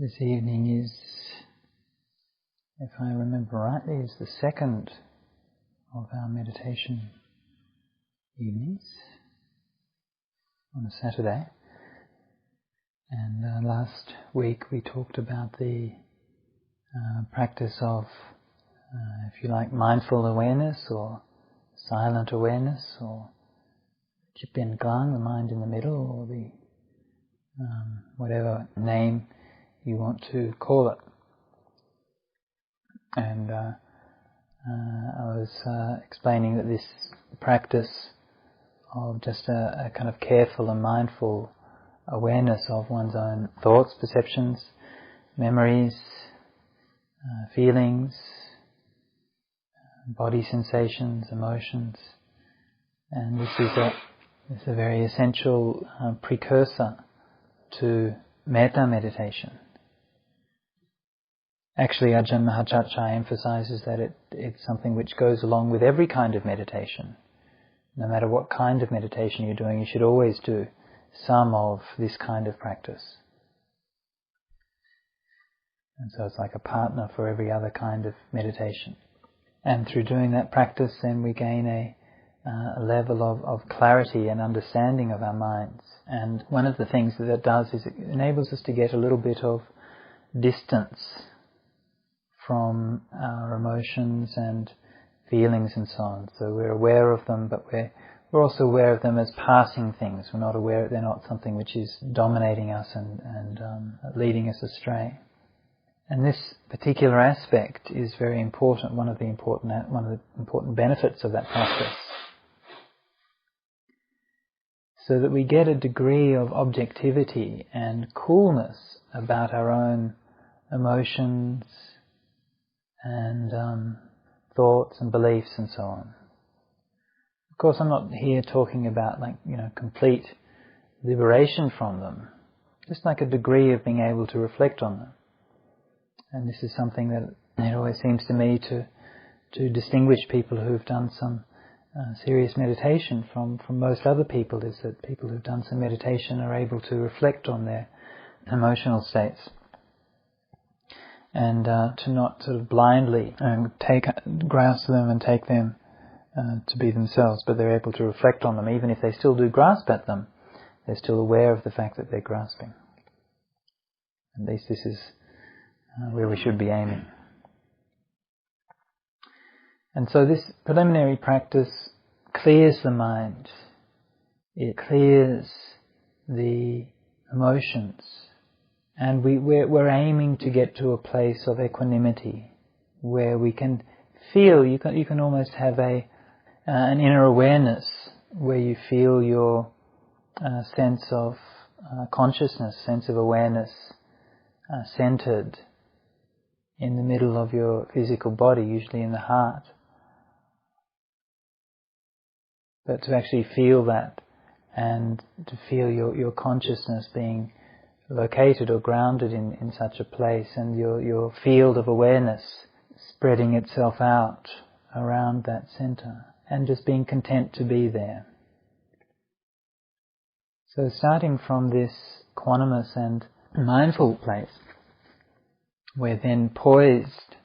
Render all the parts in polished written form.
This evening is, if I remember rightly, is the second of our meditation evenings on a Saturday. And last week we talked about the practice of, if you like, mindful awareness or silent awareness, or Chip-in Glang, the mind in the middle, or the whatever name you want to call it. And I was explaining that this practice of just a kind of careful and mindful awareness of one's own thoughts, perceptions, memories, feelings, body sensations, emotions, and this is a very essential precursor to Metta Meditation. Actually, Ajahn Mahachatchai emphasizes that it's something which goes along with every kind of meditation. No matter what kind of meditation you're doing, you should always do some of this kind of practice. And so it's like a partner for every other kind of meditation. And through doing that practice, then we gain a level of clarity and understanding of our minds. And one of the things that it does is it enables us to get a little bit of distance from our emotions and feelings and so on. So we're aware of them, but we're also aware of them as passing things. We're not aware they're not something which is dominating us and leading us astray. And this particular aspect is very important. One of the important benefits of that practice, so that we get a degree of objectivity and coolness about our own emotions and thoughts and beliefs and so on. Of course, I'm not here talking about complete liberation from them, just like a degree of being able to reflect on them. And this is something that it always seems to me to distinguish people who've done some serious meditation from most other people, is that people who've done some meditation are able to reflect on their emotional states. And to not sort of blindly grasp them and take them to be themselves, but they're able to reflect on them. Even if they still do grasp at them, they're still aware of the fact that they're grasping. At least this is where we should be aiming. And so this preliminary practice clears the mind. It clears the emotions. And we're aiming to get to a place of equanimity where we can feel, you can almost have an inner awareness where you feel your sense of consciousness, sense of awareness centered in the middle of your physical body, usually in the heart. But to actually feel that and to feel your consciousness being located or grounded in such a place, and your field of awareness spreading itself out around that center, and just being content to be there. So starting from this equanimous and mindful place, we're then poised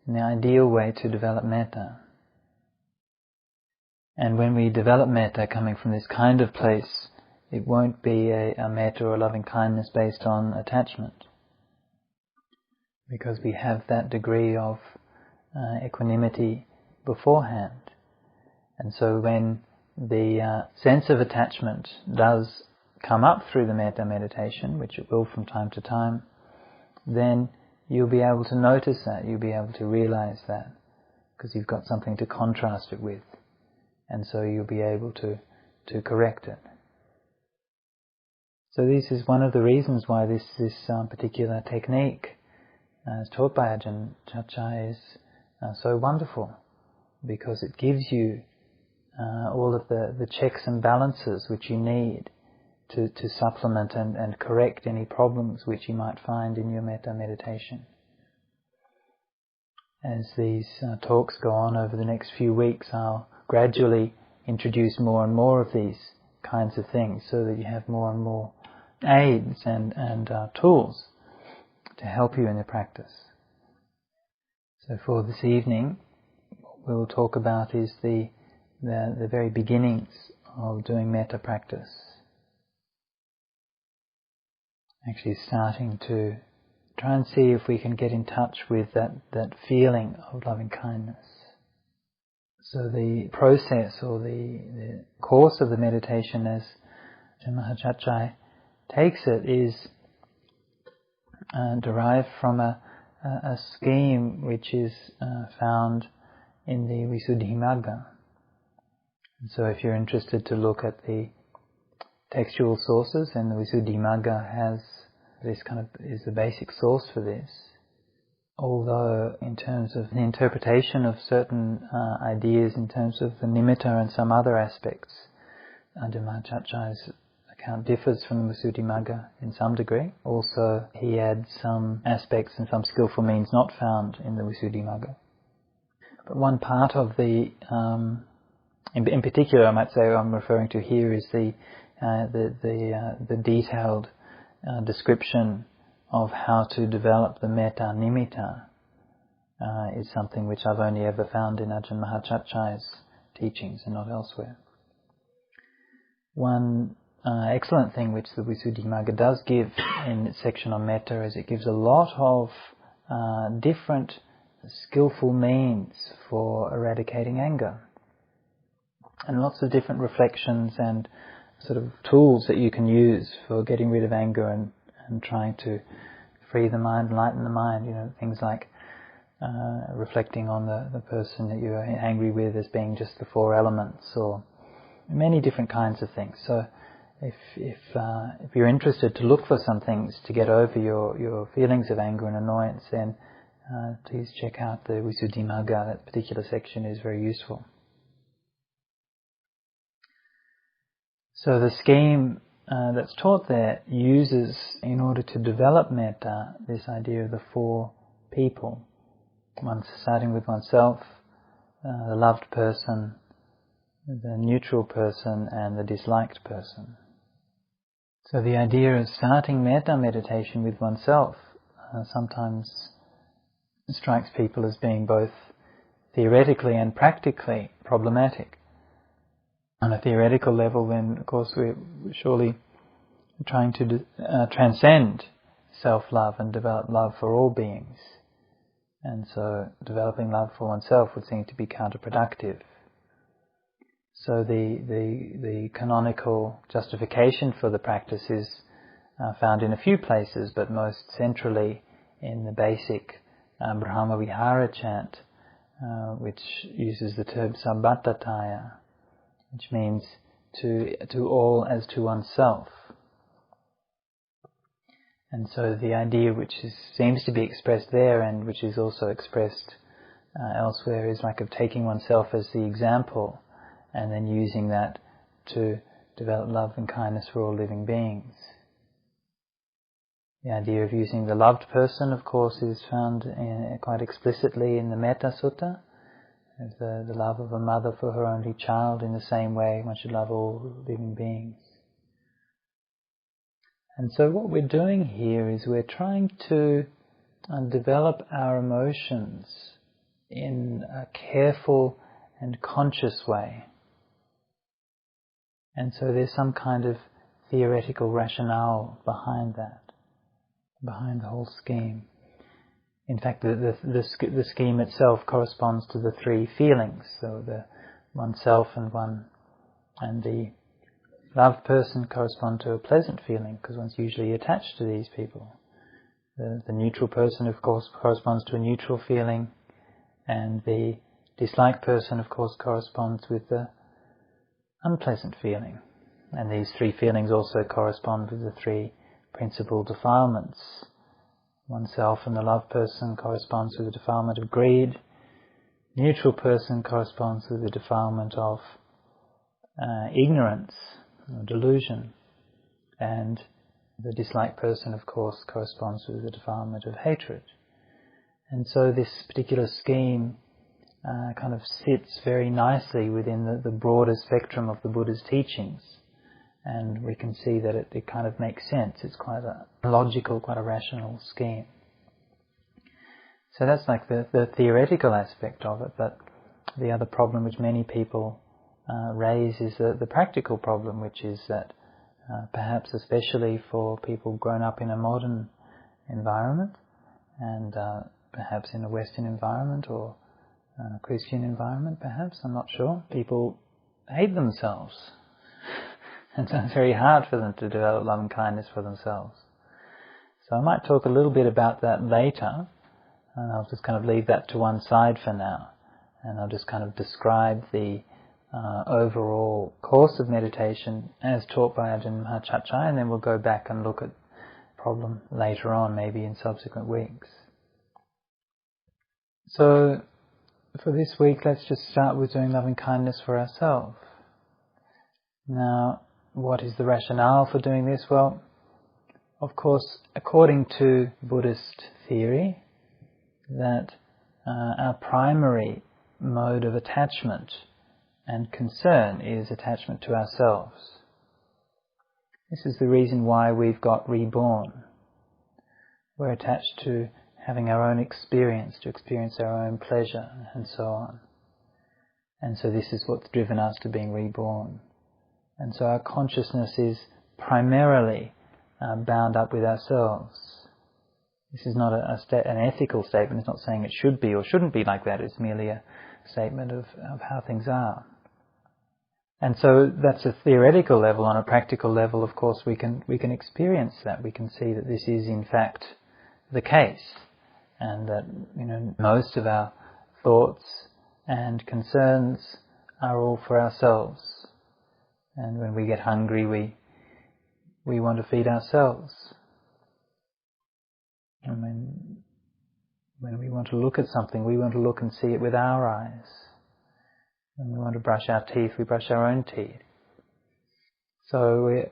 in the ideal way to develop metta. And when we develop metta coming from this kind of place, it won't be a metta or loving kindness based on attachment, because we have that degree of equanimity beforehand. And so when the sense of attachment does come up through the metta meditation, which it will from time to time, then you'll be able to notice that, you'll be able to realize that, because you've got something to contrast it with, and so you'll be able to correct it. So this is one of the reasons why this particular technique, as taught by Ajahn Mahachatchai, is so wonderful, because it gives you all of the checks and balances which you need to supplement and correct any problems which you might find in your metta meditation. As these talks go on over the next few weeks, I'll gradually introduce more and more of these kinds of things, so that you have more and more aids and tools to help you in the practice. So for this evening, what we'll talk about is the very beginnings of doing metta practice. Actually starting to try and see if we can get in touch with that feeling of loving kindness. So the process or the course of the meditation, as Ajahn Mahachatchai takes it, is derived from a scheme which is found in the Visuddhimagga. And so if you're interested to look at the textual sources, then the Visuddhimagga has this is the basic source for this. Although in terms of the interpretation of certain ideas, in terms of the nimitta and some other aspects, Ajahn Mahachatchai's account differs from the Visuddhimagga in some degree. Also, he adds some aspects and some skillful means not found in the Visuddhimagga. But one part of the, in particular, I might say, I'm referring to here is the detailed description of how to develop the metta nimitta is something which I've only ever found in Ajahn Mahachatchai's teachings and not elsewhere. One excellent thing which the Visuddhimagga does give in its section on metta is it gives a lot of different skillful means for eradicating anger, and lots of different reflections and sort of tools that you can use for getting rid of anger and trying to free the mind, lighten the mind, things like reflecting on the person that you're angry with as being just the four elements, or many different kinds of things. So if you're interested to look for some things to get over your feelings of anger and annoyance, then please check out the Visuddhimagga. That particular section is very useful. So the scheme that's taught there uses, in order to develop metta, this idea of the four people. One starting with oneself, the loved person, the neutral person, and the disliked person. So the idea of starting metta meditation with oneself sometimes strikes people as being both theoretically and practically problematic. On a theoretical level, then, of course, we're surely trying to transcend self-love and develop love for all beings. And so developing love for oneself would seem to be counterproductive. So the canonical justification for the practice is found in a few places, but most centrally in the basic Brahma Vihara chant, which uses the term Sabbatataya, which means to all as to oneself. And so the idea which seems to be expressed there, and which is also expressed elsewhere, is like of taking oneself as the example and then using that to develop love and kindness for all living beings. The idea of using the loved person, of course, is found quite explicitly in the Metta Sutta. The love of a mother for her only child, in the same way one should love all living beings. And so what we're doing here is we're trying to develop our emotions in a careful and conscious way. And so there's some kind of theoretical rationale behind that, behind the whole scheme. In fact, the scheme itself corresponds to the three feelings. So the oneself and the loved person correspond to a pleasant feeling, because one's usually attached to these people. The neutral person, of course, corresponds to a neutral feeling, and the disliked person, of course, corresponds with the unpleasant feeling. And these three feelings also correspond with the three principal defilements. Oneself and the loved person corresponds with the defilement of greed. Neutral person corresponds with the defilement of ignorance or delusion. And the disliked person, of course, corresponds with the defilement of hatred. And so this particular scheme kind of sits very nicely within the broader spectrum of the Buddha's teachings. And we can see that it kind of makes sense. It's quite a logical, quite a rational scheme. So that's like the theoretical aspect of it, but the other problem which many people raise is the practical problem, which is that perhaps especially for people grown up in a modern environment and perhaps in a Western environment or Christian environment perhaps, I'm not sure, people hate themselves. And so it's very hard for them to develop love and kindness for themselves. So I might talk a little bit about that later, and I'll just kind of leave that to one side for now. And I'll just kind of describe the overall course of meditation as taught by Ajahn Mahachatchai, and then we'll go back and look at the problem later on, maybe in subsequent weeks. So for this week, let's just start with doing loving kindness for ourselves. Now, what is the rationale for doing this? Well, of course, according to Buddhist theory, that our primary mode of attachment and concern is attachment to ourselves. This is the reason why we've got reborn. We're attached to having our own experience, to experience our own pleasure, and so on. And so this is what's driven us to being reborn. And so our consciousness is primarily bound up with ourselves. This is not an ethical statement. It's not saying it should be or shouldn't be like that. It's merely a statement of how things are. And so that's a theoretical level. On a practical level, of course, we can experience that. We can see that this is in fact the case, and that most of our thoughts and concerns are all for ourselves. And when we get hungry, we want to feed ourselves. And when we want to look at something, we want to look and see it with our eyes. When we want to brush our teeth, we brush our own teeth. So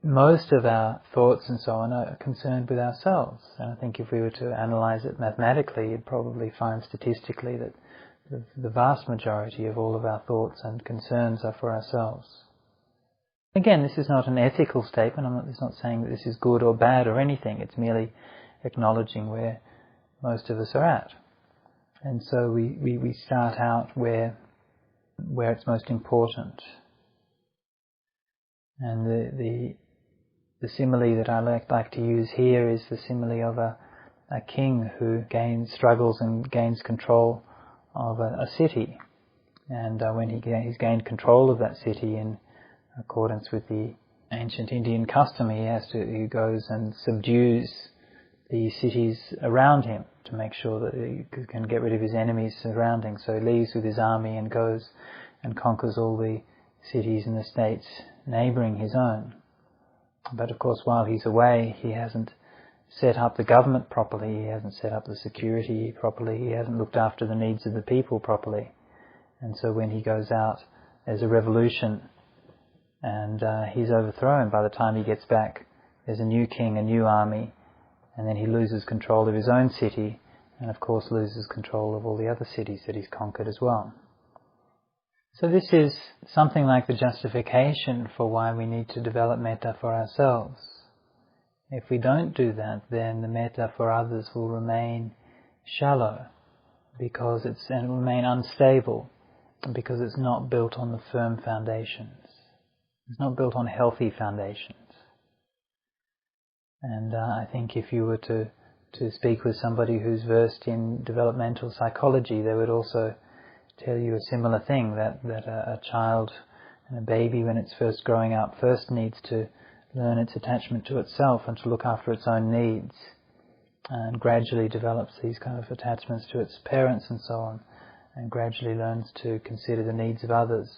most of our thoughts and so on are concerned with ourselves. And I think if we were to analyze it mathematically, you'd probably find statistically that the vast majority of all of our thoughts and concerns are for ourselves. Again, this is not an ethical statement. It's not saying that this is good or bad or anything. It's merely acknowledging where most of us are at. And so we start out where it's most important. And the simile that I like to use here is the simile of a king who struggles and gains control of a city. And when he's gained control of that city in accordance with the ancient Indian custom, he goes and subdues the cities around him to make sure that he can get rid of his enemies surrounding. So he leaves with his army and goes and conquers all the cities and the states neighbouring his own. But of course, while he's away, he hasn't set up the government properly, he hasn't set up the security properly, he hasn't looked after the needs of the people properly. And so when he goes out, there's a revolution, and he's overthrown. By the time he gets back, there's a new king, a new army, and then he loses control of his own city, and of course loses control of all the other cities that he's conquered as well. So this is something like the justification for why we need to develop metta for ourselves. If we don't do that, then the metta for others will remain shallow, and it will remain unstable, because it's not built on the firm foundations. It's not built on healthy foundations. And I think if you were to speak with somebody who's versed in developmental psychology, they would also tell you a similar thing, that a child and a baby, when it's first growing up, first needs to learn its attachment to itself and to look after its own needs, and gradually develops these kind of attachments to its parents and so on, and gradually learns to consider the needs of others,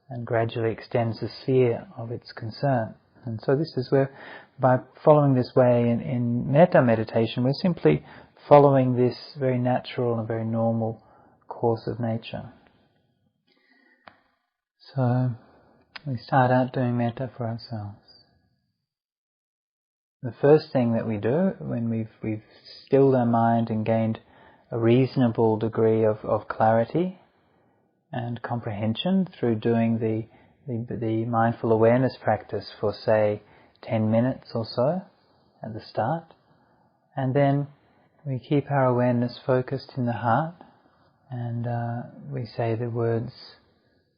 and gradually extends the sphere of its concern. And so this is where, by following this way in metta meditation, we're simply following this very natural and very normal course of nature. So we start out doing metta for ourselves. The first thing that we do when we've stilled our mind and gained a reasonable degree of clarity and comprehension through doing the mindful awareness practice for, say, 10 minutes or so at the start, and then we keep our awareness focused in the heart, and we say the words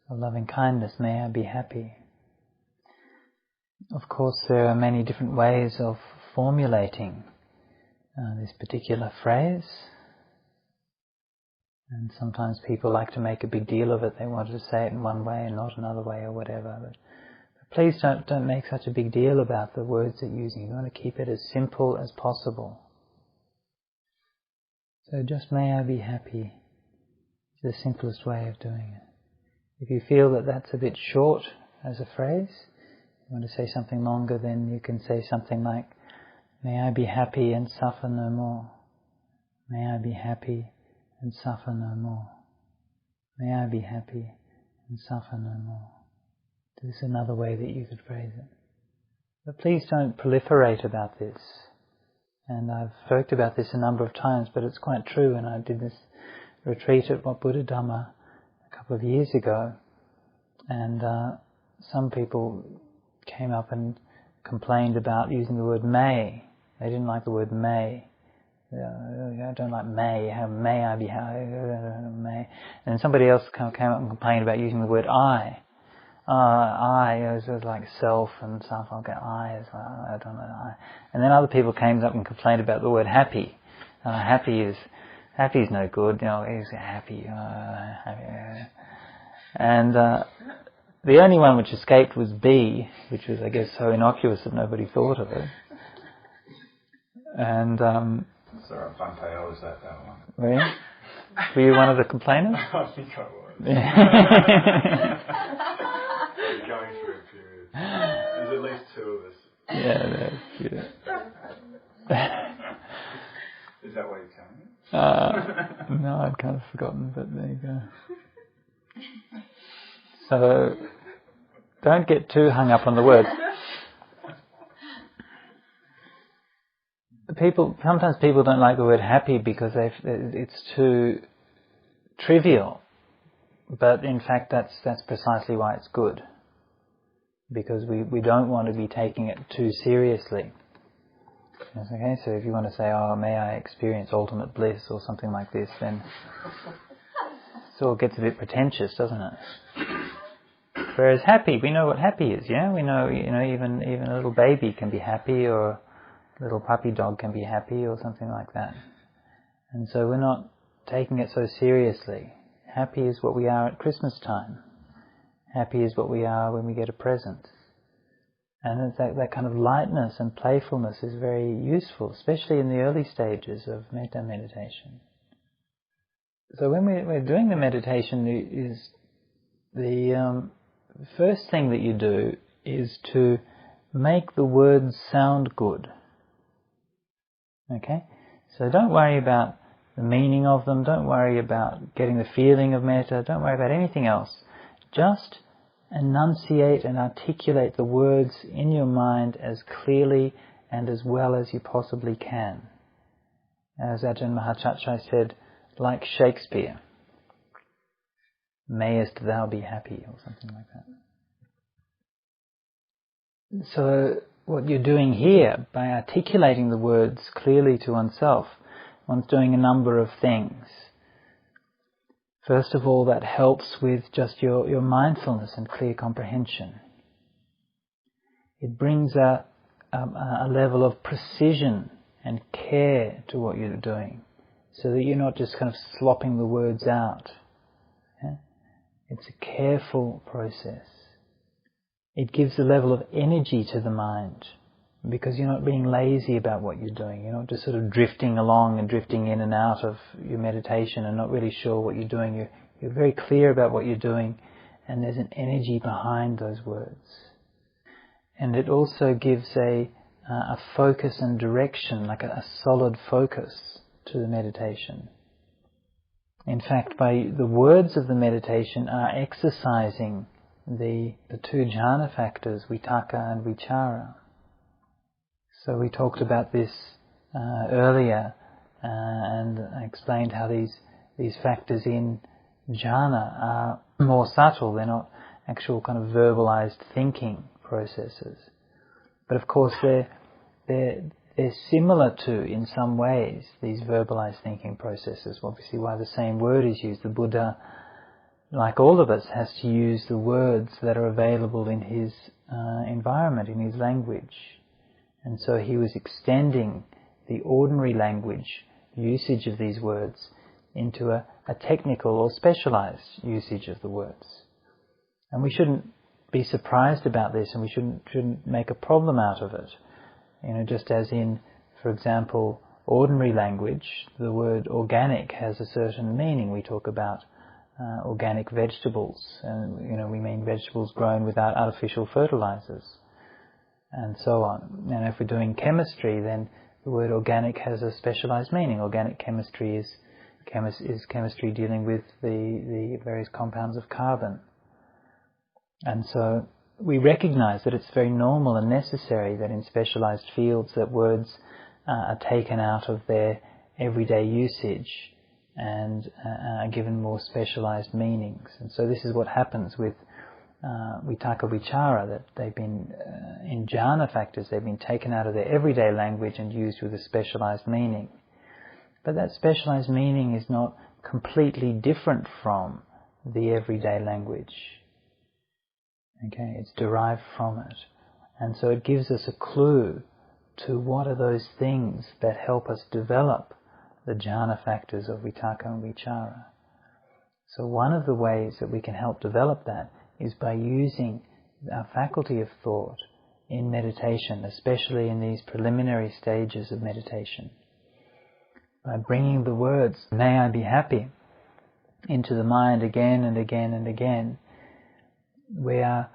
of loving kindness, may I be happy. Of course, there are many different ways of formulating this particular phrase, and sometimes people like to make a big deal of it. They want to say it in one way and not another way or whatever. But please don't make such a big deal about the words that you're using. You want to keep it as simple as possible. So just may I be happy is the simplest way of doing it. If you feel that that's a bit short as a phrase, you want to say something longer, then you can say something like, may I be happy and suffer no more. May I be happy and suffer no more. May I be happy and suffer no more. This is another way that you could phrase it. But please don't proliferate about this. And I've talked about this a number of times, but it's quite true. And I did this retreat at Wat Buddha Dhamma a couple of years ago, and some people came up and complained about using the word may. They didn't like the word may. I don't like may. How may I be happy? May. And then somebody else came up and complained about using the word I. I is like self and stuff. I'll get I as well. I don't know I. And then other people came up and complained about the word happy. Happy is no good. He's happy. Happy. And the only one which escaped was B, which was, I guess, so innocuous that nobody thought of it. And sorry, Bhante, I was at that one. Were you? Were you one of the complainers? I think I was. Going through a period. There's at least two of us. Yeah, that's cute. Is that why you're coming? No, I'd kind of forgotten, but there you go. So, don't get too hung up on the words. Sometimes people don't like the word happy because it's too trivial. But in fact, that's precisely why it's good. Because we don't want to be taking it too seriously. Okay, so if you want to say, oh, may I experience ultimate bliss or something like this, then it all gets a bit pretentious, doesn't it? Whereas happy, we know what happy is, yeah? We know, even a little baby can be happy, or a little puppy dog can be happy, or something like that. And so we're not taking it so seriously. Happy is what we are at Christmas time. Happy is what we are when we get a present. And that kind of lightness and playfulness is very useful, especially in the early stages of metta meditation. So when we're doing the meditation, is the first thing that you do is to make the words sound good. Okay? So don't worry about the meaning of them, don't worry about getting the feeling of metta, don't worry about anything else. Just enunciate and articulate the words in your mind as clearly and as well as you possibly can. As Ajahn Mahachatchai said, like Shakespeare, mayest thou be happy, or something like that. So what you're doing here, by articulating the words clearly to oneself, one's doing a number of things. First of all, that helps with just your mindfulness and clear comprehension. It brings a level of precision and care to what you're doing, so that you're not just kind of slopping the words out. Yeah? It's a careful process. It gives a level of energy to the mind, because you're not being lazy about what you're doing. You're not just sort of drifting along and drifting in and out of your meditation and not really sure what you're doing. You're very clear about what you're doing, and there's an energy behind those words. And it also gives a focus and direction, like a solid focus to the meditation. In fact, by the words of the meditation are exercising the two jhana factors, vitakka and vichara. So we talked about this earlier, and I explained how these factors in jhana are more subtle. They're not actual kind of verbalized thinking processes. But of course they're they're similar to, in some ways, these verbalized thinking processes. Obviously, why the same word is used. The Buddha, like all of us, has to use the words that are available in his environment, in his language. And so he was extending the ordinary language usage of these words into a technical or specialized usage of the words. And we shouldn't be surprised about this, and we shouldn't make a problem out of it. Just as in, for example, ordinary language, the word organic has a certain meaning. We talk about organic vegetables, and we mean vegetables grown without artificial fertilizers, and so on. And if we're doing chemistry, then the word organic has a specialized meaning. Organic chemistry is chemistry dealing with the various compounds of carbon. And so we recognize that it's very normal and necessary that in specialized fields that words are taken out of their everyday usage and are given more specialized meanings. And so this is what happens with vitaka vichara, that they've been, in jhana factors, they've been taken out of their everyday language and used with a specialized meaning. But that specialized meaning is not completely different from the everyday language. Okay, it's derived from it. And so it gives us a clue to what are those things that help us develop the jhana factors of vitaka and vichara. So one of the ways that we can help develop that is by using our faculty of thought in meditation, especially in these preliminary stages of meditation. By bringing the words, "May I be happy," into the mind again and again and again, we are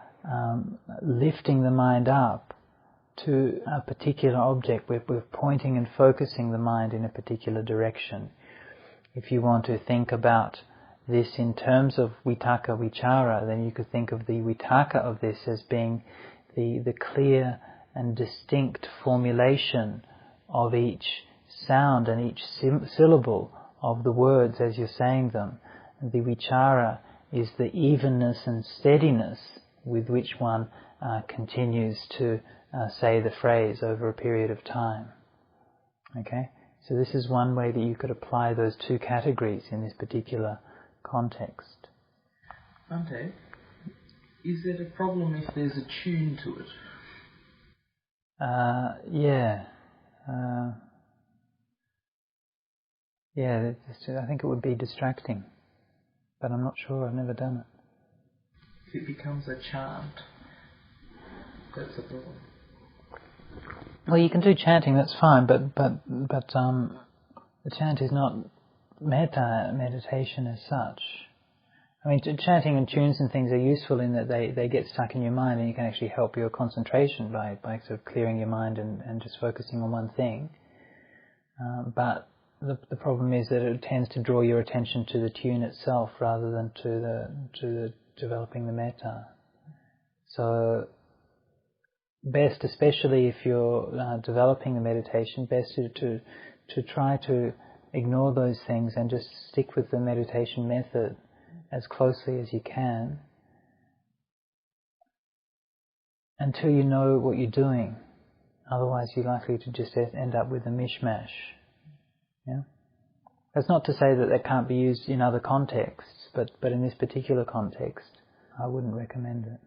lifting the mind up to a particular object. We're pointing and focusing the mind in a particular direction. If you want to think about this in terms of vitaka vichara, then you could think of the vitaka of this as being the clear and distinct formulation of each sound and each syllable of the words as you're saying them. And the vichara is the evenness and steadiness with which one continues to say the phrase over a period of time. Okay? So this is one way that you could apply those two categories in this particular context. Bhante, is it a problem if there's a tune to it? Yeah, I think it would be distracting, but I'm not sure. I've never done it. If it becomes a chant, that's a problem. Well, you can do chanting. That's fine, but the chant is not metta meditation as such. I mean, chanting and tunes and things are useful in that they get stuck in your mind, and you can actually help your concentration by sort of clearing your mind and just focusing on one thing. But the problem is that it tends to draw your attention to the tune itself rather than to the developing the metta. So best, especially if you're developing the meditation, best to try to ignore those things and just stick with the meditation method as closely as you can until you know what you're doing. Otherwise you're likely to just end up with a mishmash. Yeah? That's not to say that that can't be used in other contexts, but in this particular context I wouldn't recommend it.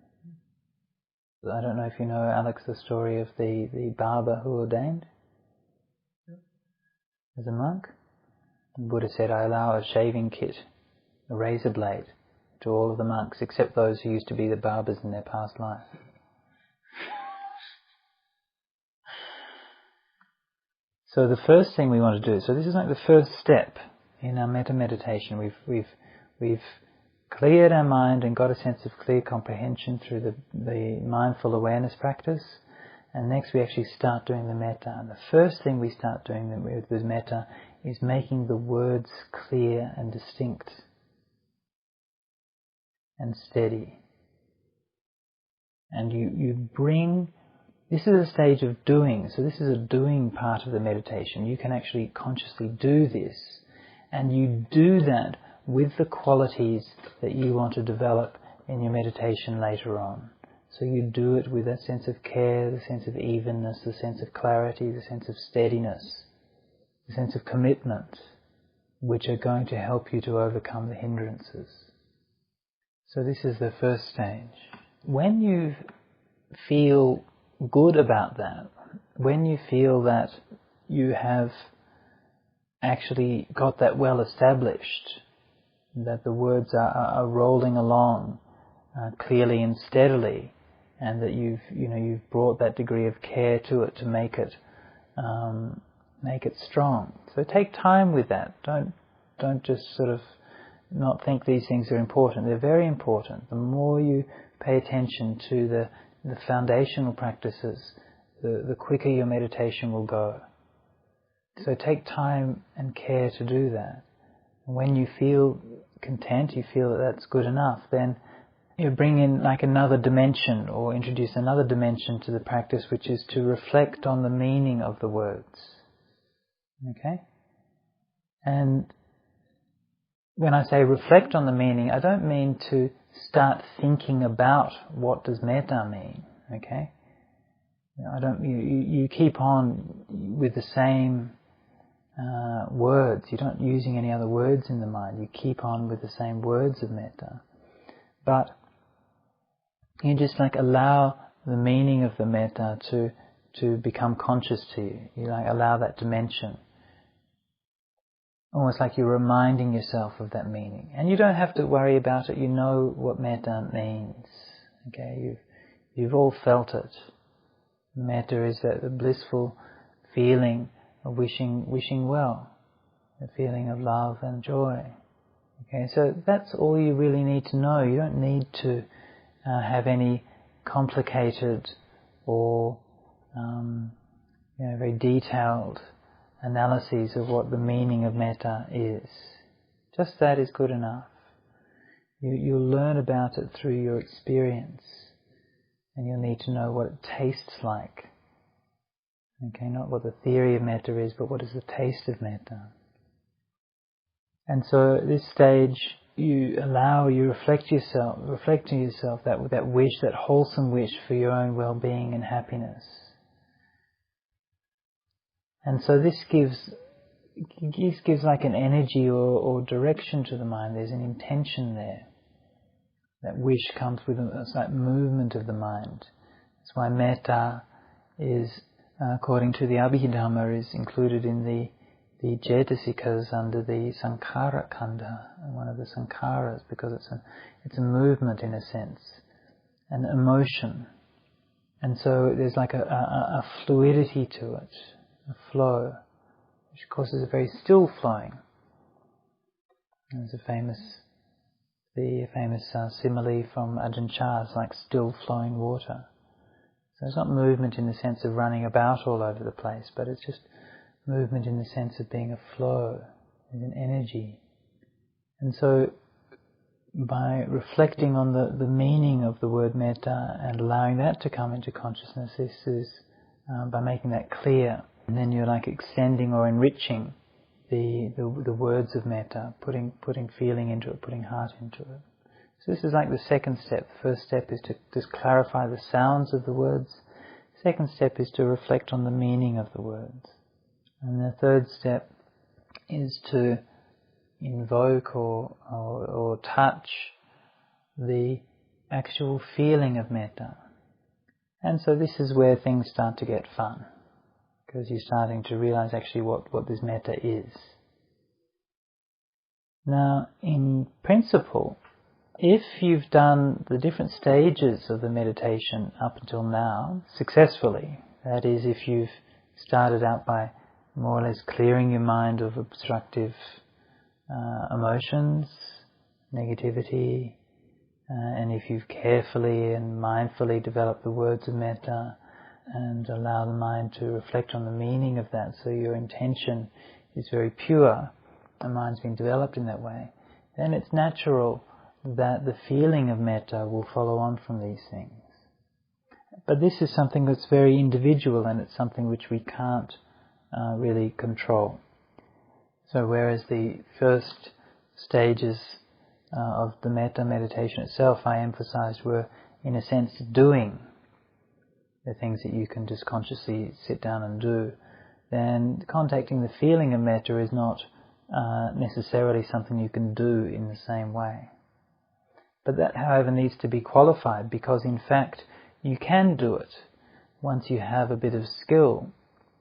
I don't know if you know, Alex, the story of the barber who ordained as a monk. The Buddha said, "I allow a shaving kit, a razor blade, to all of the monks except those who used to be the barbers in their past life." So the first thing we want to do, so this is like the first step in our metta meditation. We've cleared our mind and got a sense of clear comprehension through the mindful awareness practice, and next we actually start doing the metta. And the first thing we start doing with metta is making the words clear and distinct and steady. And you bring, this is a stage of doing, so this is a doing part of the meditation. You can actually consciously do this, and you do that with the qualities that you want to develop in your meditation later on. So you do it with that sense of care, the sense of evenness, the sense of clarity, the sense of steadiness, the sense of commitment, which are going to help you to overcome the hindrances. So this is the first stage. When you feel good about that, when you feel that you have actually got that well established, that the words are rolling along clearly and steadily, and that you've brought that degree of care to it to make it strong. So take time with that. Don't just sort of not think these things are important. They're very important. The more you pay attention to the foundational practices, the quicker your meditation will go. So take time and care to do that. When you feel content, you feel that that's good enough, then you bring in like another dimension, or introduce another dimension to the practice, which is to reflect on the meaning of the words. Okay? And when I say reflect on the meaning, I don't mean to start thinking about what does metta mean. Okay? You keep on with the same words. You're not using any other words in the mind. You keep on with the same words of metta. But you just like allow the meaning of the metta to become conscious to you. You like allow that dimension. Almost like you're reminding yourself of that meaning. And you don't have to worry about it. You know what metta means. Okay, you've all felt it. Metta is that the blissful feeling of wishing well, the feeling of love and joy. Okay, so that's all you really need to know. You don't need to have any complicated or very detailed analyses of what the meaning of metta is. Just that is good enough. You'll learn about it through your experience, and you'll need to know what it tastes like. Okay, not what the theory of metta is, but what is the taste of metta. And so at this stage, you reflect to yourself that wish, that wholesome wish for your own well-being and happiness. And so this gives like an energy or direction to the mind. There's an intention there. That wish comes with a slight movement of the mind. That's why metta is, according to the Abhidhamma, is included in the Jetasikas under the Sankhara Khandha, one of the Sankharas, because it's a movement in a sense, an emotion. And so there's like a fluidity to it, a flow, which of course is very still flowing. There's the famous simile from Ajahn Chah, it's like still flowing water. So it's not movement in the sense of running about all over the place, but it's just movement in the sense of being a flow, as an energy. And so by reflecting on the meaning of the word metta and allowing that to come into consciousness, this is by making that clear. And then you're like extending or enriching the words of metta, putting feeling into it, putting heart into it. So this is like the second step. The first step is to just clarify the sounds of the words. The second step is to reflect on the meaning of the words. And the third step is to invoke or touch the actual feeling of metta. And so this is where things start to get fun, because you're starting to realize actually what this metta is. Now, in principle, if you've done the different stages of the meditation up until now successfully, that is, if you've started out by more or less clearing your mind of obstructive emotions, negativity, and if you've carefully and mindfully developed the words of metta and allow the mind to reflect on the meaning of that, so your intention is very pure, the mind's been developed in that way, then it's natural that the feeling of metta will follow on from these things. But this is something that's very individual, and it's something which we can't really control. So whereas the first stages of the metta meditation itself I emphasized were in a sense, doing the things that you can just consciously sit down and do, then contacting the feeling of metta is not necessarily something you can do in the same way. But that, however, needs to be qualified, because in fact you can do it. Once you have a bit of skill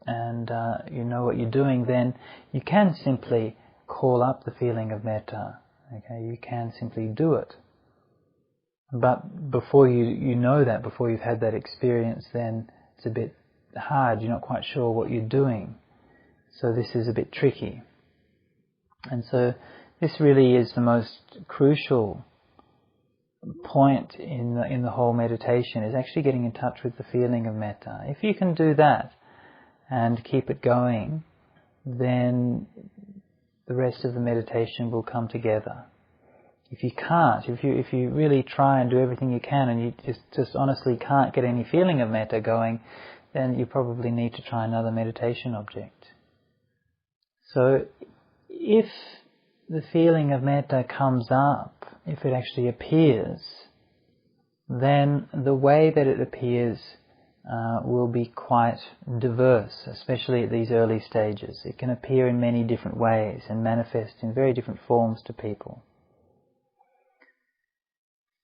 and you know what you're doing, then you can simply call up the feeling of metta. Okay, you can simply do it. But before you know that, before you've had that experience, then it's a bit hard. You're not quite sure what you're doing. So this is a bit tricky. And so this really is the most crucial point in the whole meditation, is actually getting in touch with the feeling of metta. If you can do that and keep it going, then the rest of the meditation will come together. If you can't, if you really try and do everything you can and you just honestly can't get any feeling of metta going, then you probably need to try another meditation object. So if the feeling of metta comes up, if it actually appears, then the way that it appears will be quite diverse, especially at these early stages. It can appear in many different ways and manifest in very different forms to people.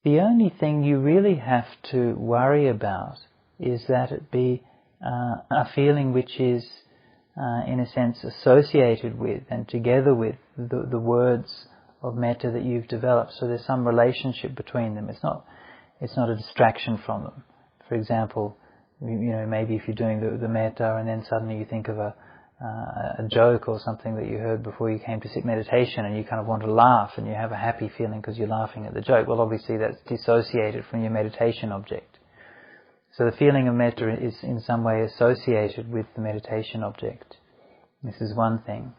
The only thing you really have to worry about is that it be a feeling which is, in a sense, associated with and together with the words of metta that you've developed. So there's some relationship between them. It's not a distraction from them. For example, maybe if you're doing the metta and then suddenly you think of a joke or something that you heard before you came to sit meditation, and you kind of want to laugh and you have a happy feeling because you're laughing at the joke. Well, obviously that's dissociated from your meditation object. So the feeling of metta is in some way associated with the meditation object. This is one thing.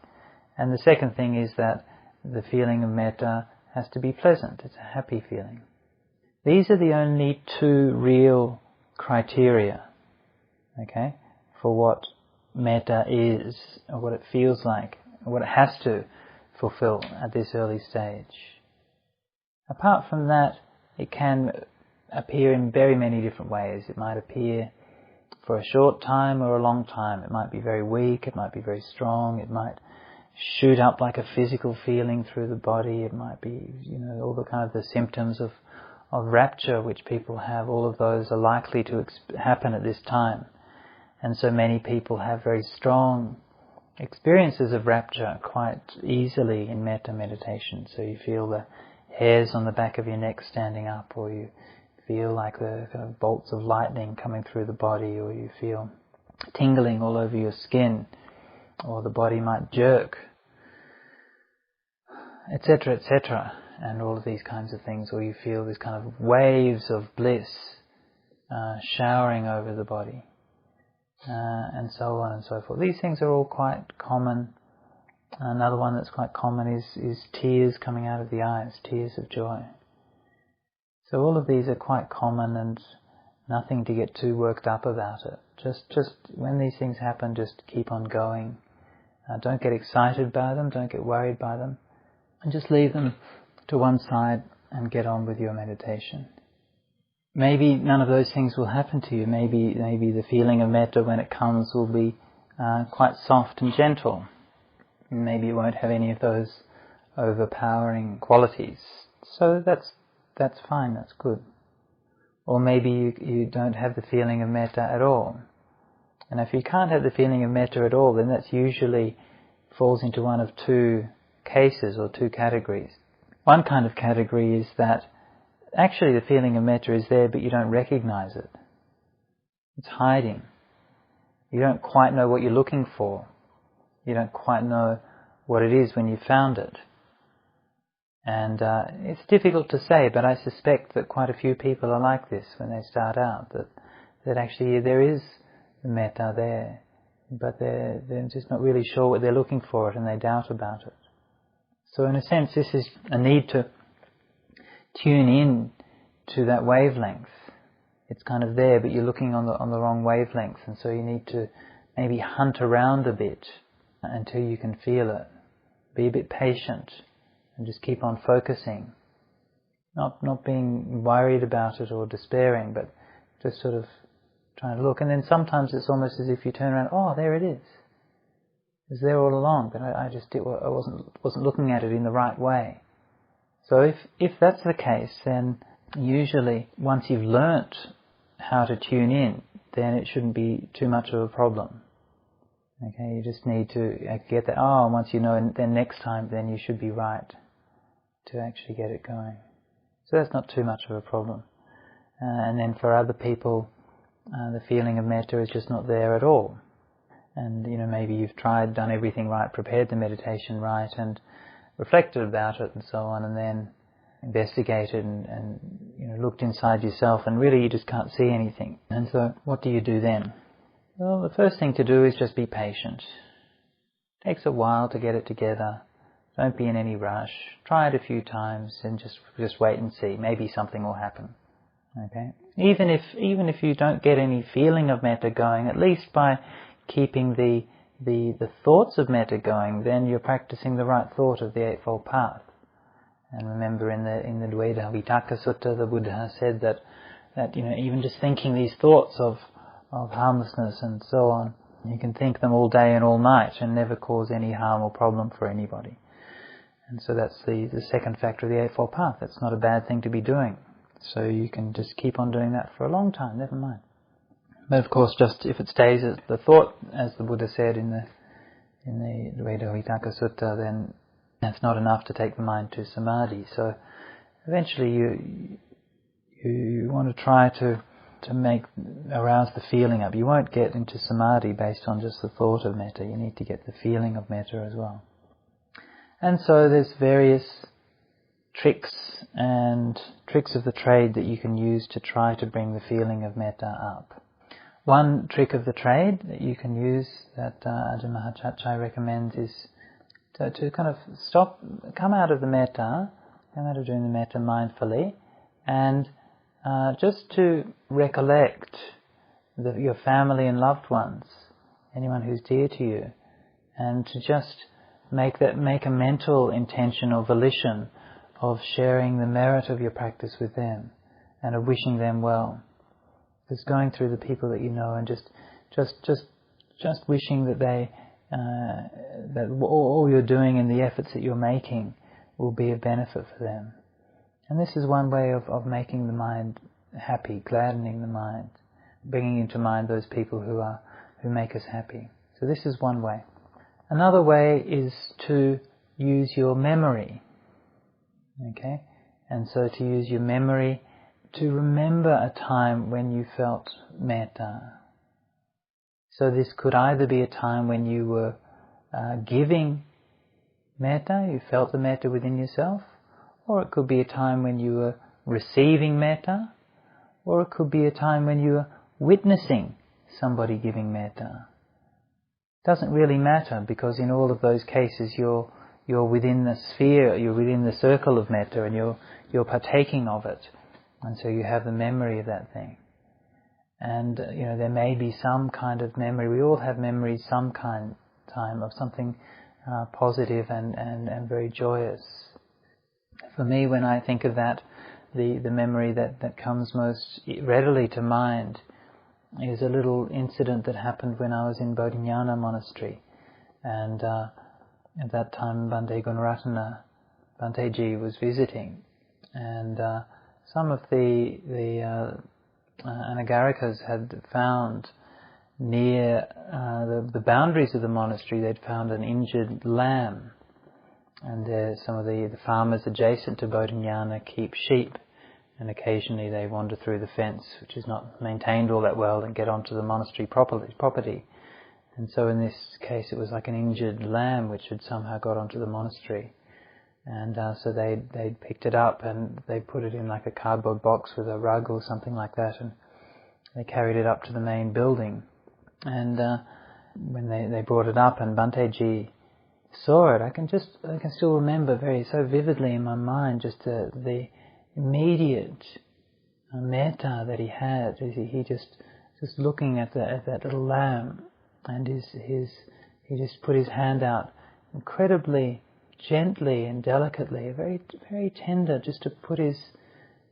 And the second thing is that the feeling of metta has to be pleasant. It's a happy feeling. These are the only two real criteria, okay, for what metta is, or what it feels like, or what it has to fulfill at this early stage. Apart from that, it can appear in very many different ways. It might appear for a short time or a long time. It might be very weak, it might be very strong, it might shoot up like a physical feeling through the body, it might be, all the kind of the symptoms of rapture which people have. All of those are likely to happen at this time. And so many people have very strong experiences of rapture quite easily in metta meditation. So you feel the hairs on the back of your neck standing up, or you feel like the kind of bolts of lightning coming through the body, or you feel tingling all over your skin, or the body might jerk, etc., etc., and all of these kinds of things. Or you feel these kind of waves of bliss showering over the body, and so on and so forth. These things are all quite common. Another one that's quite common is tears coming out of the eyes, tears of joy. So all of these are quite common, and nothing to get too worked up about it. Just when these things happen, just keep on going. Don't get excited by them, don't get worried by them, and just leave them to one side and get on with your meditation. Maybe none of those things will happen to you. Maybe the feeling of metta, when it comes, will be quite soft and gentle. Maybe it won't have any of those overpowering qualities. So that's fine, that's good. Or maybe you don't have the feeling of metta at all. And if you can't have the feeling of metta at all, then that's usually falls into one of two cases or two categories. One kind of category is that actually the feeling of metta is there, but you don't recognize it. It's hiding. You don't quite know what you're looking for. You don't quite know what it is when you found it. And it's difficult to say, but I suspect that quite a few people are like this when they start out, that actually there is the metta there, but they're just not really sure what they're looking for it, and they doubt about it. So in a sense, this is a need to tune in to that wavelength. It's kind of there, but you're looking on the wrong wavelength, and so you need to maybe hunt around a bit until you can feel it. Be a bit patient and just keep on focusing. not being worried about it or despairing, but just sort of trying to look. And then sometimes it's almost as if you turn around, oh, there it is. It was there all along, but I wasn't looking at it in the right way. So if that's the case, then usually once you've learnt how to tune in, then it shouldn't be too much of a problem. Okay, you just need to get that. Oh, once you know, then next time, then you should be right to actually get it going. So that's not too much of a problem. And then for other people, the feeling of metta is just not there at all. And maybe you've done everything right, prepared the meditation right, and reflected about it and so on, and then investigated and looked inside yourself, and really you just can't see anything. And so what do you do then? Well, the first thing to do is just be patient. It takes a while to get it together. Don't be in any rush. Try it a few times and just wait and see. Maybe something will happen. Okay? Even if you don't get any feeling of metta going, at least by keeping the thoughts of metta going, then you're practicing the right thought of the Eightfold Path. And remember, in the Dhamma Sutta, the Buddha said that even just thinking these thoughts of harmlessness and so on, you can think them all day and all night and never cause any harm or problem for anybody. And so that's the second factor of the Eightfold Path. That's not a bad thing to be doing. So you can just keep on doing that for a long time, never mind. But of course, just if it stays as the thought, as the Buddha said in the Dhamma Sutta, then that's not enough to take the mind to samadhi. So eventually you want to try to arouse the feeling up. You won't get into samadhi based on just the thought of metta. You need to get the feeling of metta as well. And so there's various tricks of the trade that you can use to try to bring the feeling of metta up. One trick of the trade that you can use that Ajahn Mahachatchai recommends is to kind of come out of doing the metta mindfully, and just to recollect your family and loved ones, anyone who's dear to you, and to just make a mental intention or volition of sharing the merit of your practice with them and of wishing them well. Just going through the people that you know and just wishing that that all you're doing and the efforts that you're making will be of benefit for them. And this is one way of making the mind happy, gladdening the mind, bringing into mind those people who make us happy. So this is one way. Another way is to use your memory. Okay? And so to use your memory to remember a time when you felt metta. So this could either be a time when you were giving metta, you felt the metta within yourself, or it could be a time when you were receiving metta, or it could be a time when you were witnessing somebody giving metta. It doesn't really matter, because in all of those cases you're within the sphere, you're within the circle of metta, and you're partaking of it, and so you have the memory of that thing. And there may be some kind of memory. We all have memories some time of something positive and very joyous. For me, when I think of that, the memory that comes most readily to mind is a little incident that happened when I was in Bodhinyana Monastery. And at that time, Bhante Gunaratana, Bhanteji, was visiting. And some of the Anagarikas had found near the boundaries of the monastery, they'd found an injured lamb. And some of the farmers adjacent to Bodhinyana keep sheep, and occasionally they wander through the fence, which is not maintained all that well, and get onto the monastery property. And so in this case it was like an injured lamb which had somehow got onto the monastery. And so they'd picked it up and they put it in like a cardboard box with a rug or something like that, and they carried it up to the main building. And when they brought it up and Bhanteji saw it, I can still remember so vividly in my mind just the immediate metta that he had. He just looking at that little lamb, and he just put his hand out incredibly gently and delicately, very very tender, just to put his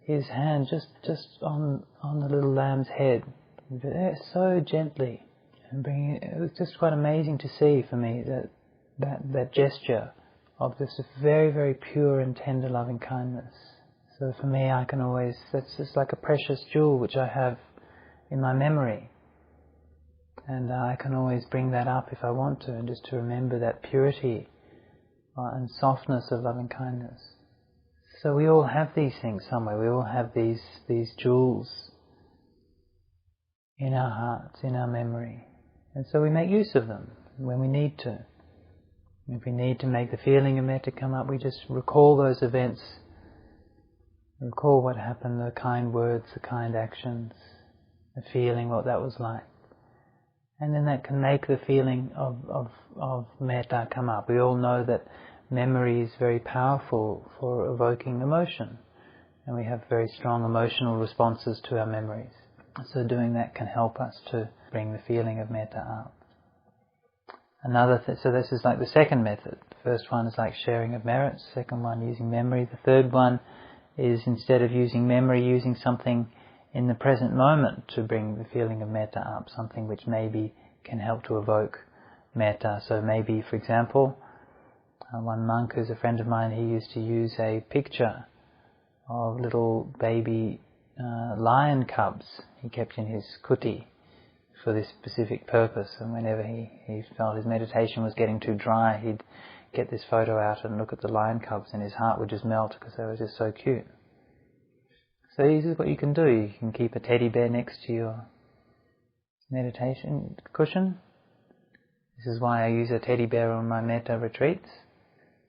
his hand just on the little lamb's head, so gently, and bringing it. It was just quite amazing to see for me that gesture of this very, very pure and tender loving kindness. So for me, that's just like a precious jewel which I have in my memory. And I can always bring that up if I want to, and just to remember that purity and softness of loving kindness. So we all have these things somewhere. We all have these jewels in our hearts, in our memory. And so we make use of them when we need to. If we need to make the feeling of metta come up, we just recall those events, recall what happened, the kind words, the kind actions, the feeling, what that was like. And then that can make the feeling of metta come up. We all know that memory is very powerful for evoking emotion, and we have very strong emotional responses to our memories. So doing that can help us to bring the feeling of metta up. So this is like the second method. The first one is like sharing of merits. Second one, using memory. The third one is, instead of using memory, using something in the present moment to bring the feeling of metta up, something which maybe can help to evoke metta. So maybe, for example, one monk who's a friend of mine, he used to use a picture of little baby lion cubs he kept in his kuti for this specific purpose. And whenever he felt his meditation was getting too dry, he'd get this photo out and look at the lion cubs, and his heart would just melt because they were just so cute. So this is what you can do. You can keep a teddy bear next to your meditation cushion. This is why I use a teddy bear on my metta retreats.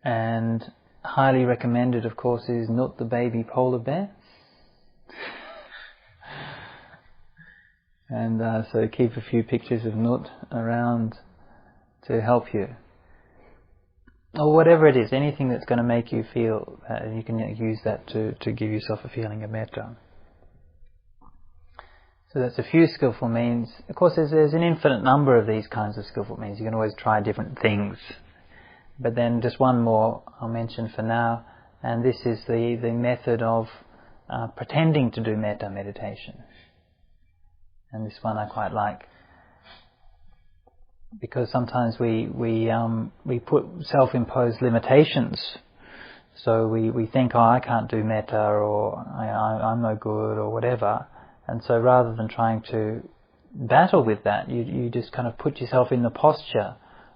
And highly recommended, of course, is Nut the baby polar bear. And so keep a few pictures of Nut around to help you. Or whatever it is, anything that's going to make you feel that, and you can use that to give yourself a feeling of metta. So that's a few skillful means. Of course, there's an infinite number of these kinds of skillful means. You can always try different things. But then just one more I'll mention for now, and this is the method of pretending to do metta meditation. And this one I quite like, because sometimes we put self-imposed limitations. So we think, I can't do metta, or I'm no good, or whatever. And so rather than trying to battle with that, you just kind of put yourself in the posture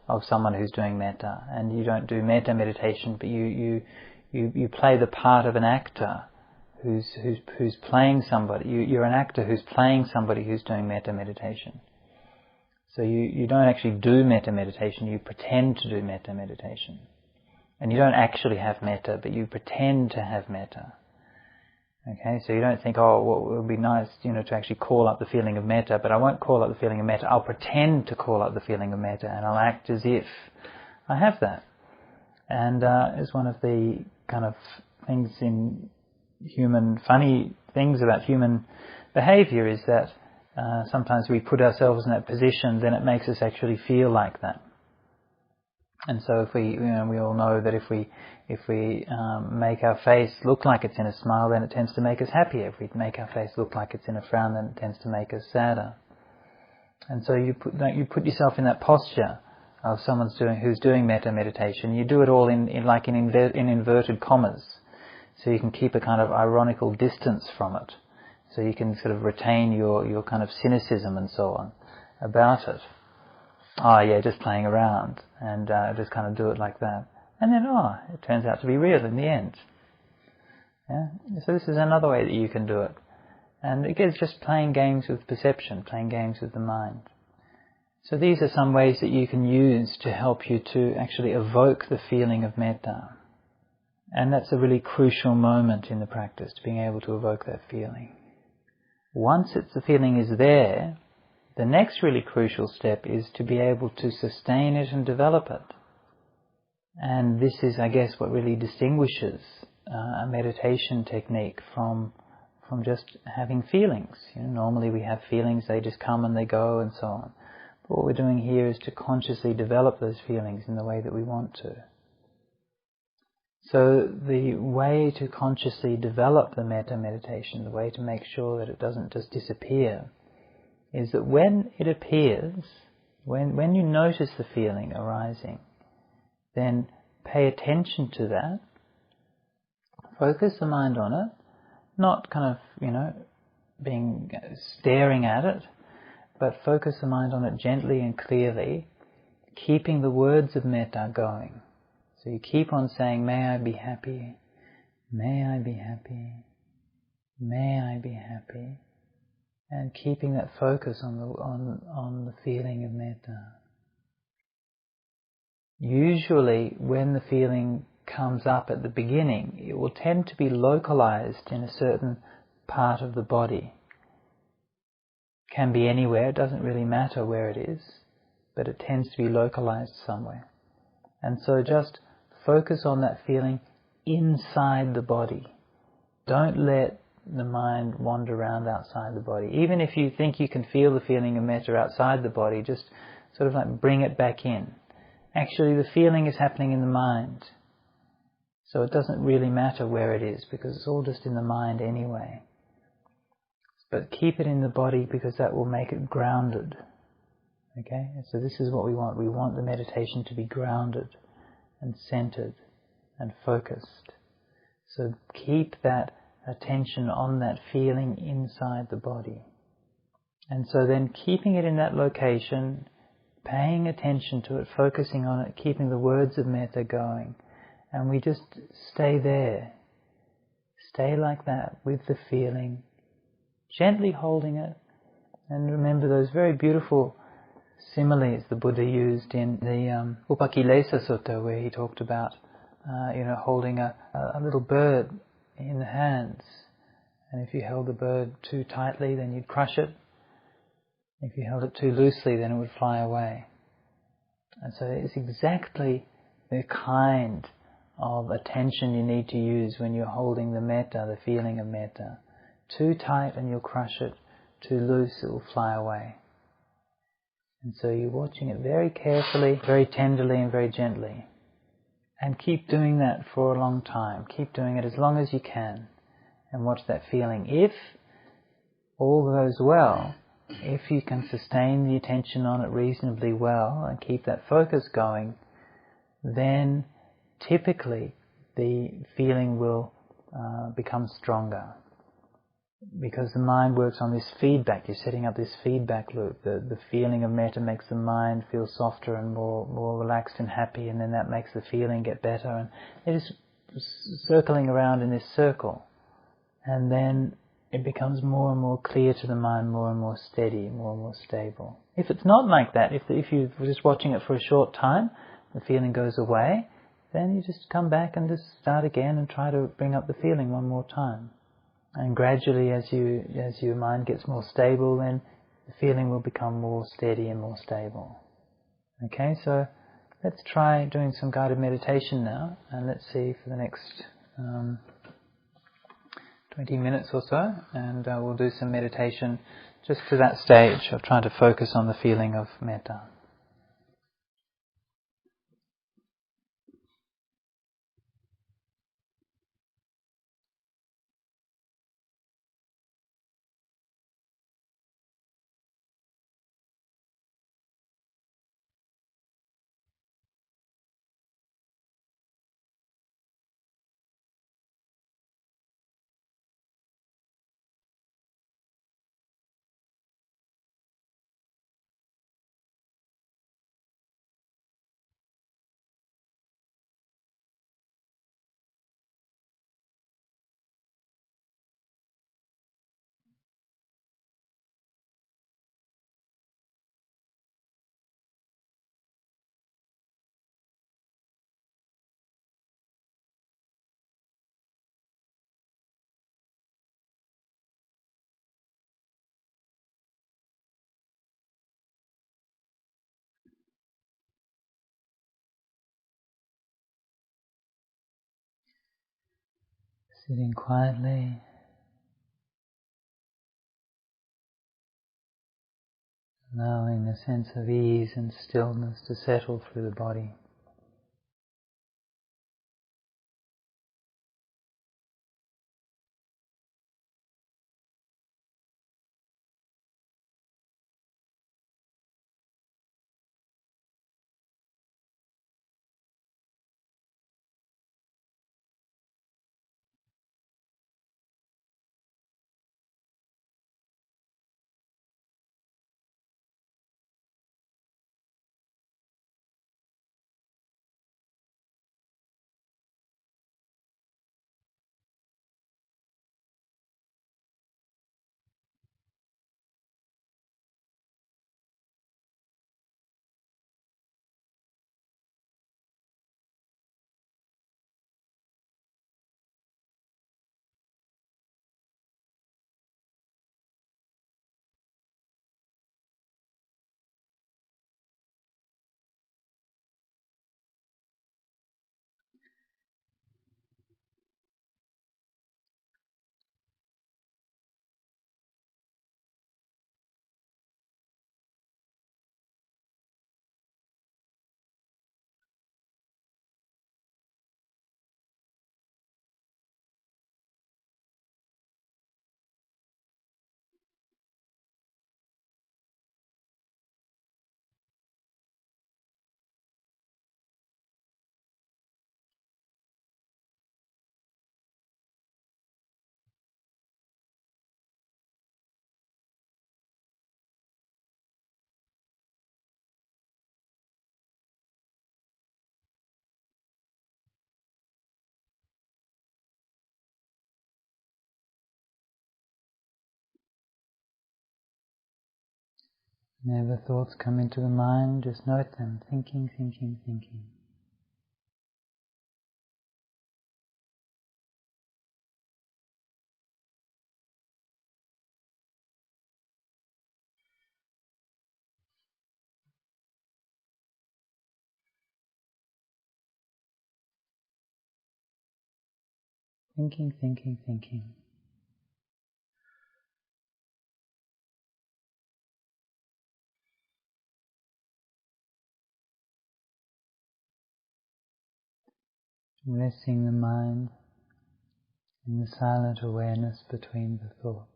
of someone who's doing metta, and you don't do metta meditation, but you play the part of an actor who's playing somebody. You're an actor who's playing somebody who's doing metta meditation. So you don't actually do metta meditation, you pretend to do metta meditation. And you don't actually have metta, but you pretend to have metta. Okay, so you don't think, well, it would be nice, to actually call up the feeling of metta, but I won't call up the feeling of metta. I'll pretend to call up the feeling of metta, and I'll act as if I have that. And it's one of the kind of things funny things about human behavior is that sometimes we put ourselves in that position, then it makes us actually feel like that. And so if we all know that if we make our face look like it's in a smile, then it tends to make us happier. If we make our face look like it's in a frown, then it tends to make us sadder. And so you put yourself in that posture of someone who's doing metta meditation. You do it all in inverted commas, so you can keep a kind of ironical distance from it. So you can sort of retain your kind of cynicism and so on about it. Just playing around, and just kind of do it like that. And then, it turns out to be real in the end. Yeah? So this is another way that you can do it. And again, it's just playing games with perception, playing games with the mind. So these are some ways that you can use to help you to actually evoke the feeling of metta. And that's a really crucial moment in the practice, to being able to evoke that feeling. Once the feeling is there, the next really crucial step is to be able to sustain it and develop it. And this is, I guess, what really distinguishes a meditation technique from just having feelings. Normally we have feelings, they just come and they go and so on. But what we're doing here is to consciously develop those feelings in the way that we want to. So the way to consciously develop the metta meditation, the way to make sure that it doesn't just disappear, is that when it appears, when you notice the feeling arising, then pay attention to that, focus the mind on it, not kind of, staring at it, but focus the mind on it gently and clearly, keeping the words of metta going. So you keep on saying, may I be happy, may I be happy, may I be happy, and keeping that focus on the feeling of metta. Usually when the feeling comes up at the beginning, it will tend to be localized in a certain part of the body. Can be anywhere, it doesn't really matter where it is, but it tends to be localized somewhere. And so just focus on that feeling inside the body. Don't let the mind wander around outside the body. Even if you think you can feel the feeling of metta outside the body, just sort of like bring it back in. Actually, the feeling is happening in the mind. So it doesn't really matter where it is, because it's all just in the mind anyway. But keep it in the body, because that will make it grounded. Okay? So this is what we want. We want the meditation to be grounded and centered and focused. So keep that attention on that feeling inside the body. And so then keeping it in that location, paying attention to it, focusing on it, keeping the words of metta going. And we just stay there. Stay like that with the feeling, gently holding it. And remember those very beautiful similes the Buddha used in the Upakilesa Sutta, where he talked about holding a little bird in the hands, and if you held the bird too tightly, then you'd crush it. If you held it too loosely, then it would fly away. And so it's exactly the kind of attention you need to use when you're holding the metta, the feeling of metta. Too tight and you'll crush it, too loose it will fly away. And so you're watching it very carefully, very tenderly and very gently. And keep doing that for a long time. Keep doing it as long as you can. And watch that feeling. If all goes well, if you can sustain the attention on it reasonably well and keep that focus going, then typically the feeling will become stronger. Because the mind works on this feedback. You're setting up this feedback loop. The feeling of metta makes the mind feel softer and more relaxed and happy, and then that makes the feeling get better. And it is circling around in this circle. And then it becomes more and more clear to the mind, more and more steady, more and more stable. If it's not like that, if you're just watching it for a short time, the feeling goes away, then you just come back and just start again and try to bring up the feeling one more time. And gradually, as your mind gets more stable, then the feeling will become more steady and more stable. Okay, so let's try doing some guided meditation now, and let's see for the next 20 minutes or so, and we'll do some meditation just to that stage of trying to focus on the feeling of metta. Sitting quietly, allowing a sense of ease and stillness to settle through the body. Whenever thoughts come into the mind, just note them, thinking, thinking, thinking. Thinking, thinking, thinking. Resting the mind in the silent awareness between the thoughts.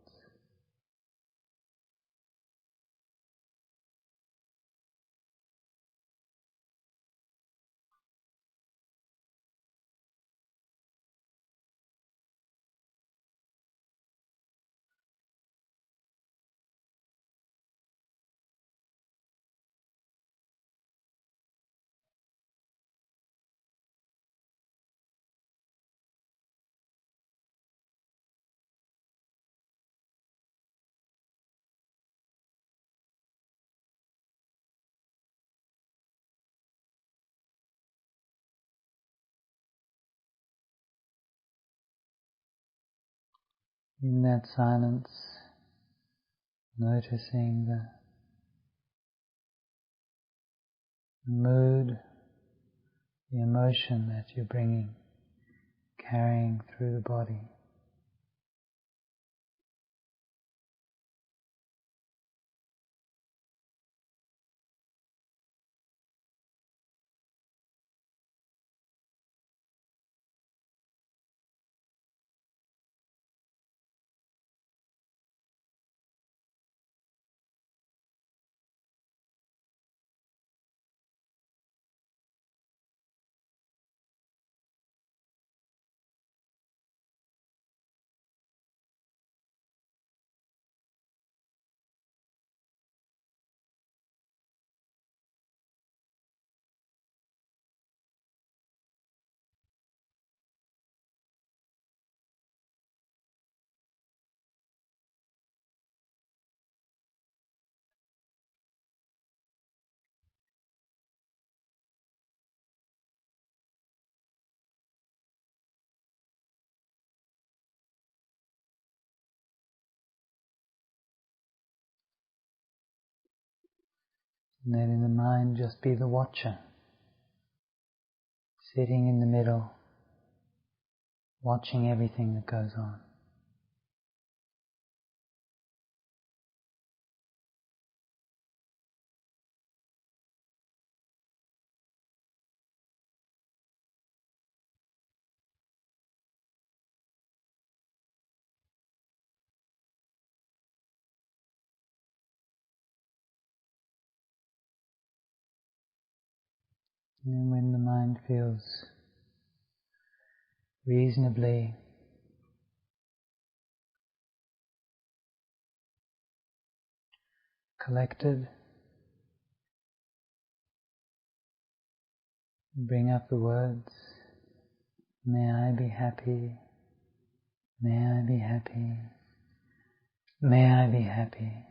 In that silence, noticing the mood, the emotion that you're bringing, carrying through the body. And letting the mind just be the watcher, sitting in the middle, watching everything that goes on. And then when the mind feels reasonably collected, bring up the words, may I be happy, may I be happy, may I be happy.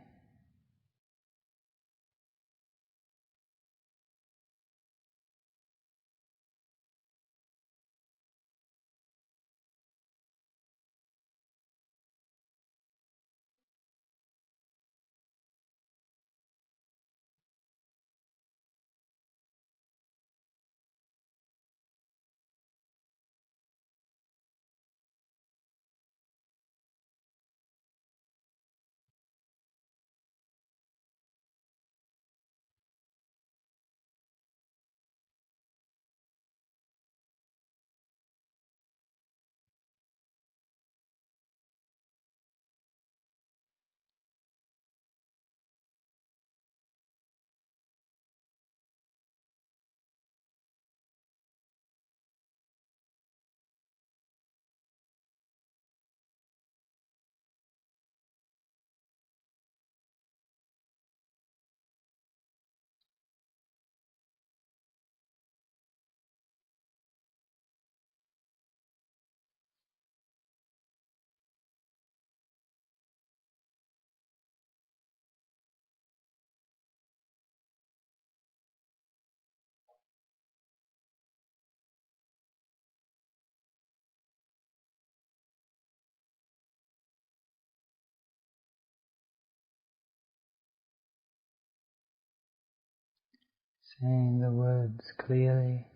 saying the words clearly,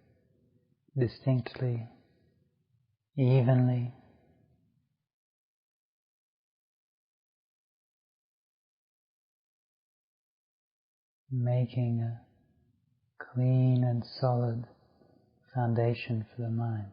distinctly, evenly. Making a clean and solid foundation for the mind.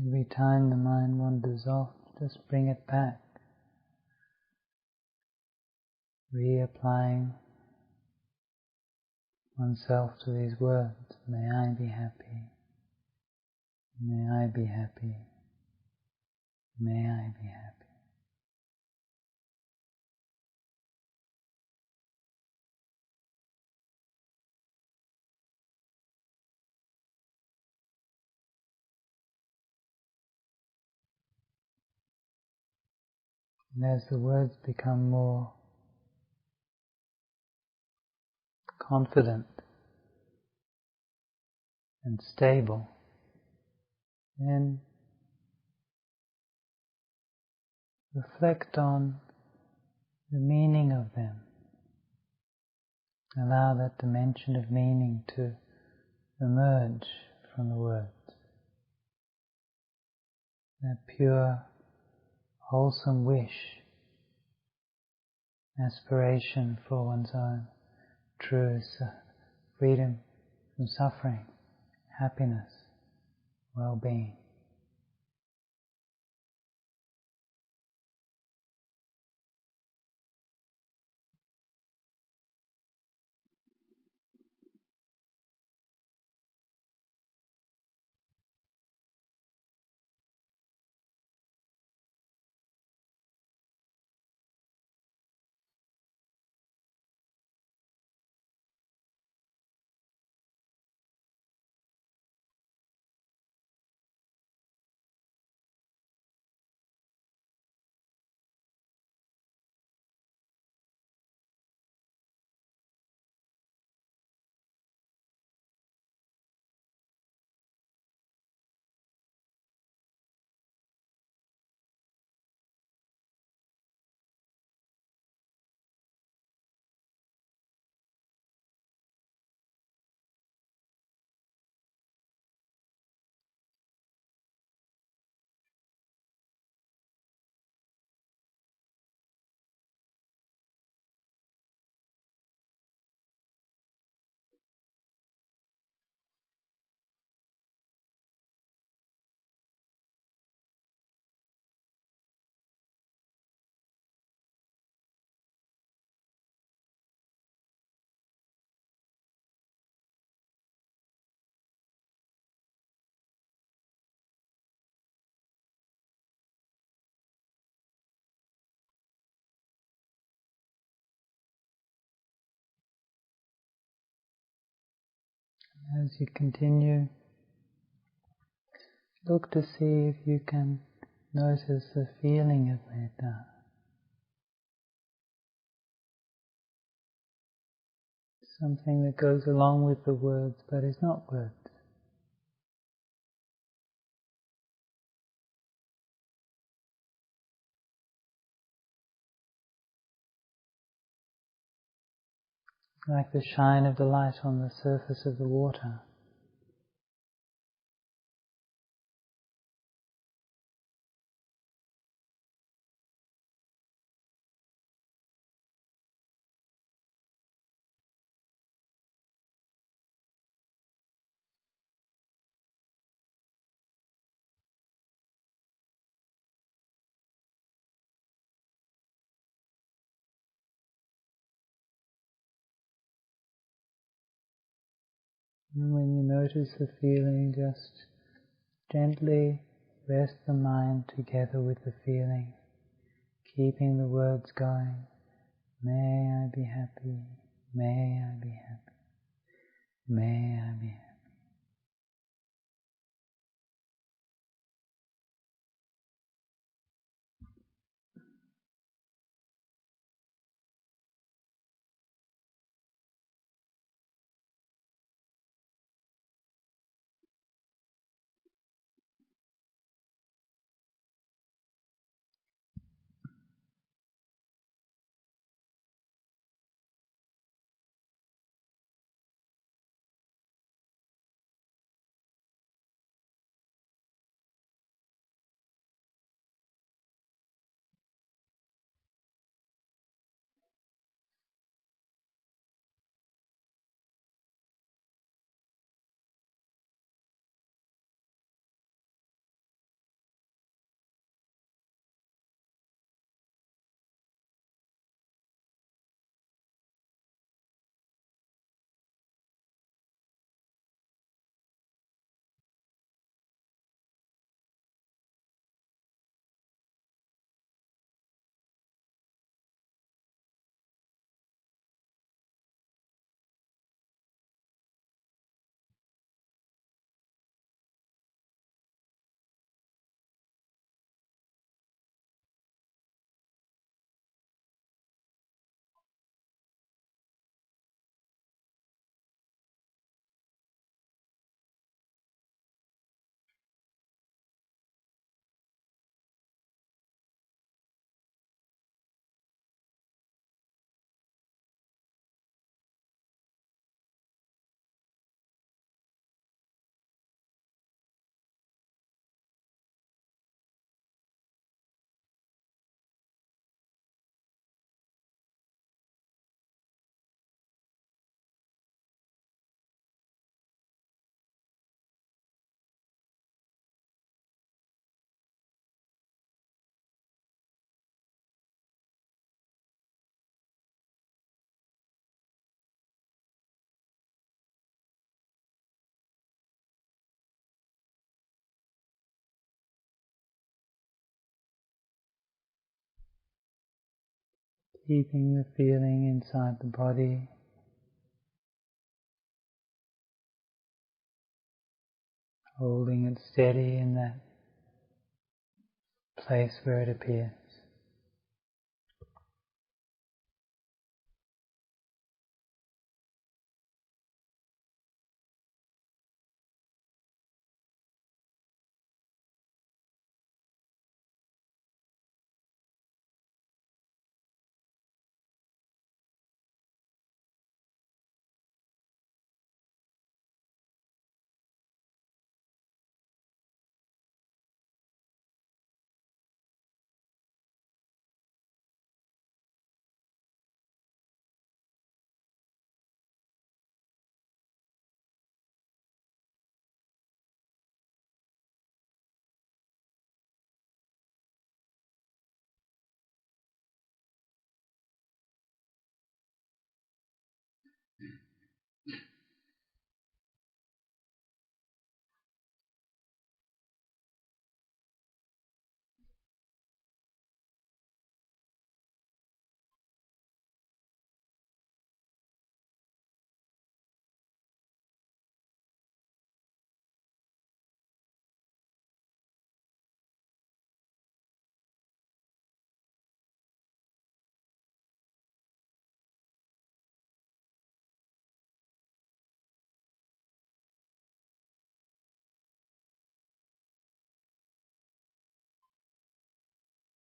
Every time the mind wanders off, just bring it back, reapplying oneself to these words. May I be happy. May I be happy. May I be happy. And as the words become more confident and stable, then reflect on the meaning of them. Allow that dimension of meaning to emerge from the words. That pure, wholesome wish, aspiration for one's own true freedom from suffering, happiness, well-being. As you continue, look to see if you can notice the feeling of metta. Something that goes along with the words but is not words. Like the shine of the light on the surface of the water. And when you notice the feeling, just gently rest the mind together with the feeling, keeping the words going. May I be happy, may I be happy, may I be happy. Keeping the feeling inside the body, holding it steady in that place where it appears.